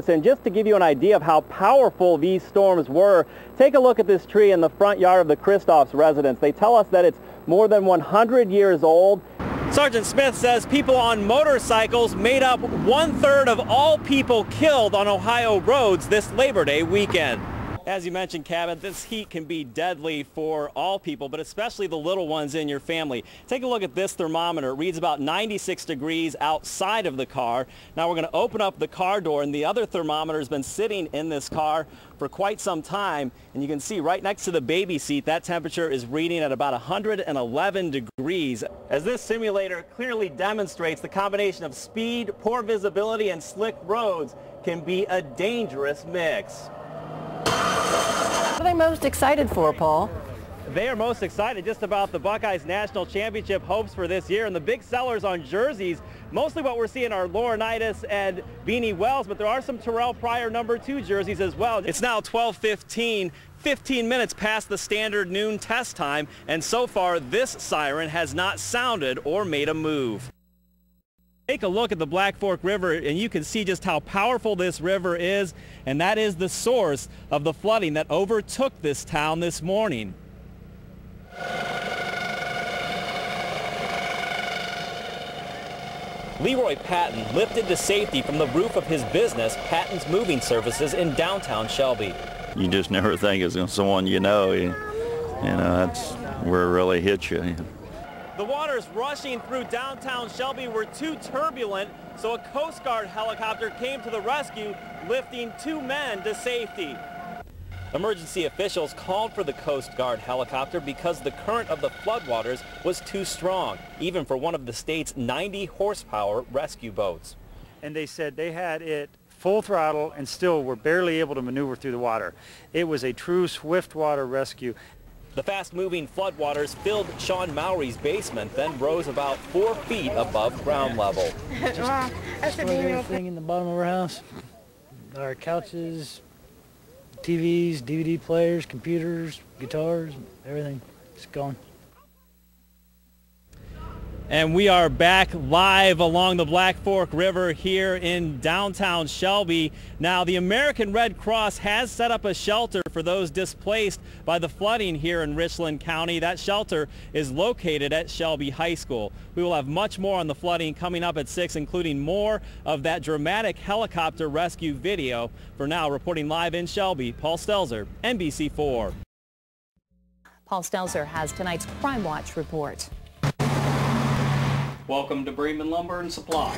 And just to give you an idea of how powerful these storms were, take a look at this tree in the front yard of the Christoph's residence. They tell us that it's more than 100 years old. Sergeant Smith says people on motorcycles made up 1/3 of all people killed on Ohio roads this Labor Day weekend. As you mentioned, Cabot, this heat can be deadly for all people, but especially the little ones in your family. Take a look at this thermometer. It reads about 96 degrees outside of the car. Now we're going to open up the car door, and the other thermometer has been sitting in this car for quite some time. And you can see right next to the baby seat, that temperature is reading at about 111 degrees. As this simulator clearly demonstrates, the combination of speed, poor visibility, and slick roads can be a dangerous mix. What are they most excited for, Paul? They are most excited just about the Buckeyes National Championship hopes for this year, and the big sellers on jerseys, mostly what we're seeing are Laurinaitis and Beanie Wells, but there are some Terrell Pryor #2 jerseys as well. It's now 12:15, 15 minutes past the standard noon test time, and so far this siren has not sounded or made a move. Take a look at the Black Fork River and you can see just how powerful this river is, and that is the source of the flooding that overtook this town this morning. Leroy Patton lifted to safety from the roof of his business, Patton's Moving Services, in downtown Shelby. You just never think it's someone you know. You know, that's where it really hits you. The waters rushing through downtown Shelby were too turbulent, so a Coast Guard helicopter came to the rescue, lifting 2 men to safety. Emergency officials called for the Coast Guard helicopter because the current of the floodwaters was too strong, even for one of the state's 90 horsepower rescue boats. And they said they had it full throttle and still were barely able to maneuver through the water. It was a true swift water rescue. The fast-moving floodwaters filled Sean Mowry's basement, then rose about 4 feet above ground level. Destroyed everything in the bottom of our house. Our couches, TVs, DVD players, computers, guitars, everything. It's gone. And we are back live along the Black Fork River here in downtown Shelby. Now, the American Red Cross has set up a shelter for those displaced by the flooding here in Richland County. That shelter is located at Shelby High School. We will have much more on the flooding coming up at 6, including more of that dramatic helicopter rescue video. For now, reporting live in Shelby, Paul Stelzer, NBC4. Paul Stelzer has tonight's Crime Watch report. Welcome to Bremen Lumber and Supply.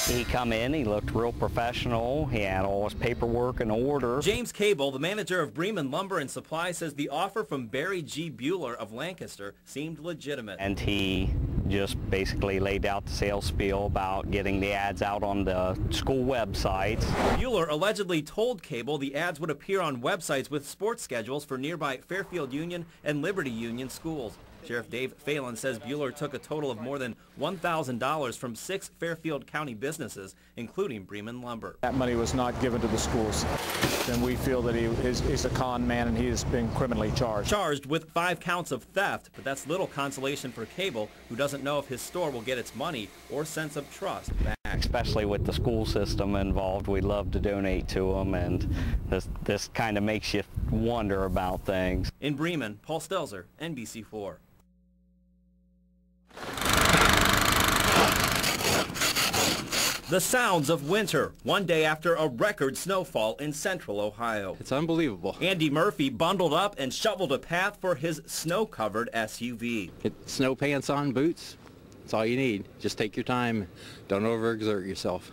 He come in, he looked real professional, he had all his paperwork in order. James Cable, the manager of Bremen Lumber and Supply, says the offer from Barry G. Bueller of Lancaster seemed legitimate. And he just basically laid out the sales spiel about getting the ads out on the school websites. Bueller allegedly told Cable the ads would appear on websites with sports schedules for nearby Fairfield Union and Liberty Union schools. Sheriff Dave Phelan says Bueller took a total of more than $1,000 from 6 Fairfield County businesses, including Bremen Lumber. That money was not given to the schools. Then we feel that he's a con man and he has been criminally charged. Charged with 5 counts of theft, but that's little consolation for Cable, who doesn't know if his store will get its money or sense of trust back. Especially with the school system involved, we love to donate to them, and this kind of makes you wonder about things. In Bremen, Paul Stelzer, NBC4. The sounds of winter, one day after a record snowfall in central Ohio. It's unbelievable. Andy Murphy bundled up and shoveled a path for his snow-covered SUV. Get snow pants on, boots. That's all you need. Just take your time. Don't overexert yourself.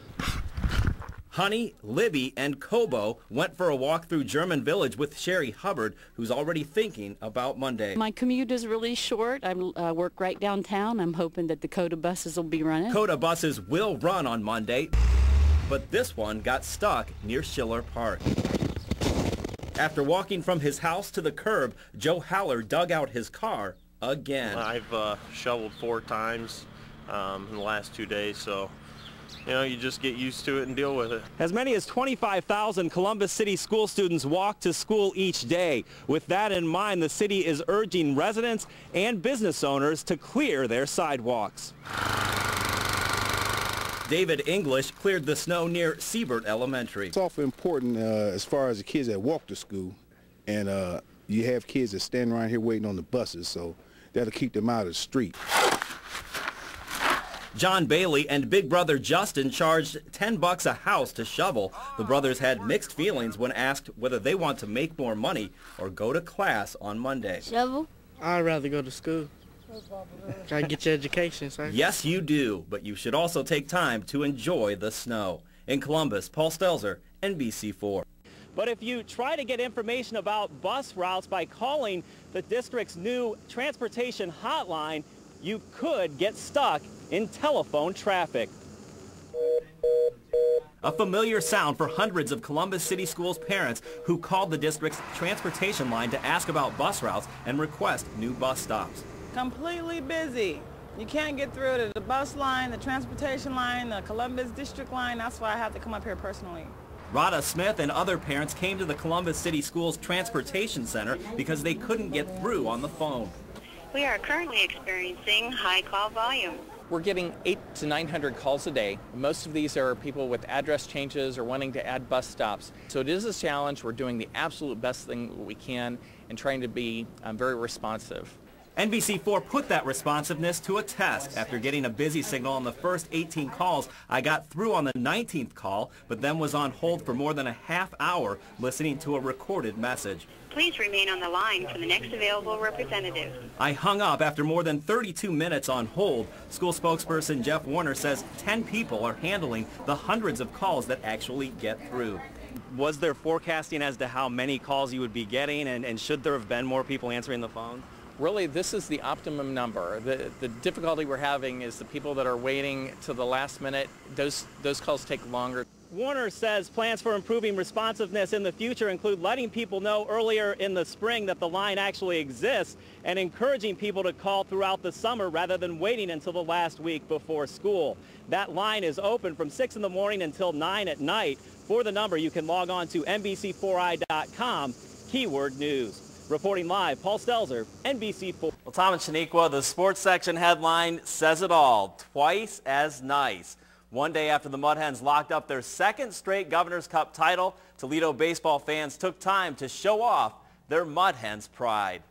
Honey, Libby, and Kobo went for a walk through German Village with Sherry Hubbard, who's already thinking about Monday. My commute is really short. I work right downtown. I'm hoping that the COTA buses will be running. COTA buses will run on Monday, but this one got stuck near Schiller Park. After walking from his house to the curb, Joe Haller dug out his car again. I've shoveled 4 times in the last 2 days, so you know, you just get used to it and deal with it. As many as 25,000 Columbus City school students walk to school each day. With that in mind, the city is urging residents and business owners to clear their sidewalks. David English cleared the snow near Siebert Elementary. It's awfully important as far as the kids that walk to school, and you have kids that stand around here waiting on the buses, so that'll keep them out of the street. John Bailey and big brother Justin charged $10 a house to shovel. The brothers had mixed feelings when asked whether they want to make more money or go to class on Monday. Shovel? I'd rather go to school. Try to get your education, sir. Yes, you do, but you should also take time to enjoy the snow. In Columbus, Paul Stelzer, NBC4. But if you try to get information about bus routes by calling the district's new transportation hotline, you could get stuck in telephone traffic. A familiar sound for hundreds of Columbus City Schools parents who called the district's transportation line to ask about bus routes and request new bus stops. Completely busy. You can't get through to the bus line, the transportation line, the Columbus district line. That's why I have to come up here personally. Rhoda Smith and other parents came to the Columbus City Schools Transportation Center because they couldn't get through on the phone. We are currently experiencing high call volume. We're getting 800 to 900 calls a day. Most of these are people with address changes or wanting to add bus stops. So it is a challenge. We're doing the absolute best thing we can and trying to be very responsive. NBC4 put that responsiveness to a test. After getting a busy signal on the first 18 calls, I got through on the 19th call, but then was on hold for more than a half hour listening to a recorded message. Please remain on the line for the next available representative. I hung up after more than 32 minutes on hold. School spokesperson Jeff Warner says 10 people are handling the hundreds of calls that actually get through. Was there forecasting as to how many calls you would be getting, and should there have been more people answering the phone? Really, this is the optimum number. The difficulty we're having is the people that are waiting to the last minute. Those calls take longer. Warner says plans for improving responsiveness in the future include letting people know earlier in the spring that the line actually exists and encouraging people to call throughout the summer rather than waiting until the last week before school. That line is open from 6 in the morning until 9 at night. For the number, you can log on to NBC4i.com, keyword news. Reporting live, Paul Stelzer, NBC4. Well, Tom and Shaniqua, the sports section headline says it all. Twice as nice. One day after the Mud Hens locked up their second straight Governor's Cup title, Toledo baseball fans took time to show off their Mud Hens pride.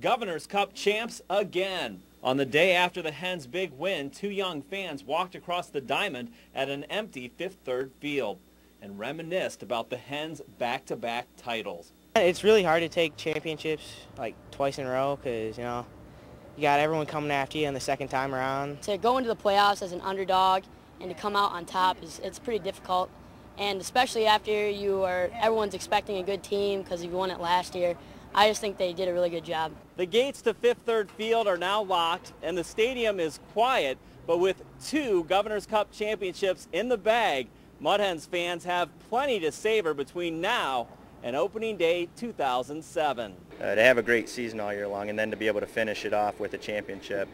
Governor's Cup champs again. On the day after the Hens' big win, two young fans walked across the diamond at an empty Fifth Third field and reminisced about the Hens' back-to-back titles. It's really hard to take championships like twice in a row because, you know, you got everyone coming after you on the second time around. To go into the playoffs as an underdog and to come out on top, it's pretty difficult. And especially after everyone's expecting a good team because you won it last year. I just think they did a really good job. The gates to Fifth Third Field are now locked and the stadium is quiet, but with two Governor's Cup championships in the bag, Mud Hens fans have plenty to savor between now and opening day 2007. To have a great season all year long and then to be able to finish it off with a championship.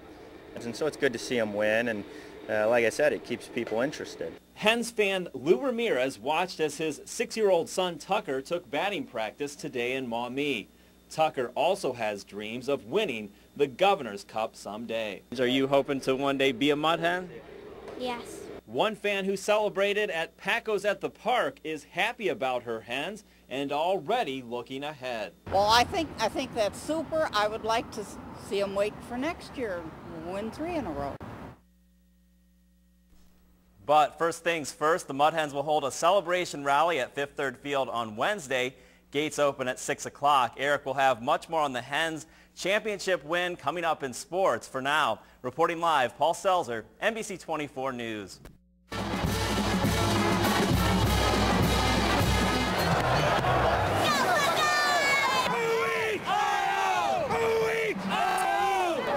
And so it's good to see them win, and like I said, it keeps people interested. Hens fan Lou Ramirez watched as his 6-year-old son Tucker took batting practice today in Maumee. Tucker also has dreams of winning the Governor's Cup someday. Are you hoping to one day be a Mud Hen? Yes. One fan who celebrated at Paco's at the Park is happy about her hens and already looking ahead. Well, I think that's super. I would like to see them wait for next year, win 3 in a row. But first things first, the Mud Hens will hold a celebration rally at Fifth Third Field on Wednesday. Gates open at 6 o'clock. Eric will have much more on the Hens championship win coming up in sports. For now, reporting live, Paul Stelzer, NBC 24 News.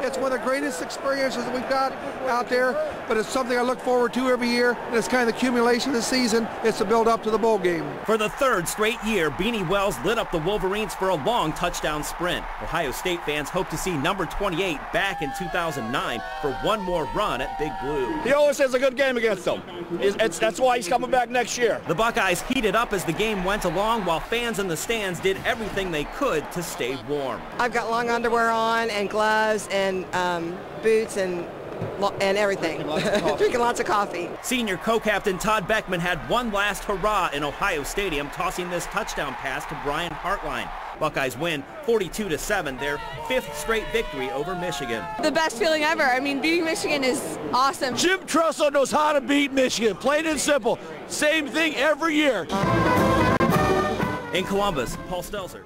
It's one of the greatest experiences that we've got out there, but it's something I look forward to every year, and it's kind of the accumulation of the season. It's to build up to the bowl game. For the third straight year, Beanie Wells lit up the Wolverines for a long touchdown sprint. Ohio State fans hope to see number 28 back in 2009 for one more run at Big Blue. He always has a good game against them. That's why he's coming back next year. The Buckeyes heated up as the game went along, while fans in the stands did everything they could to stay warm. I've got long underwear on and gloves and boots and and everything. Drinking lots of coffee. Senior co-captain Todd Beckman had one last hurrah in Ohio Stadium, tossing this touchdown pass to Brian Hartline. Buckeyes win 42-7, their 5th straight victory over Michigan. The best feeling ever. I mean, beating Michigan is awesome. Jim Tressel knows how to beat Michigan, plain and simple. Same thing every year. In Columbus, Paul Stelzer.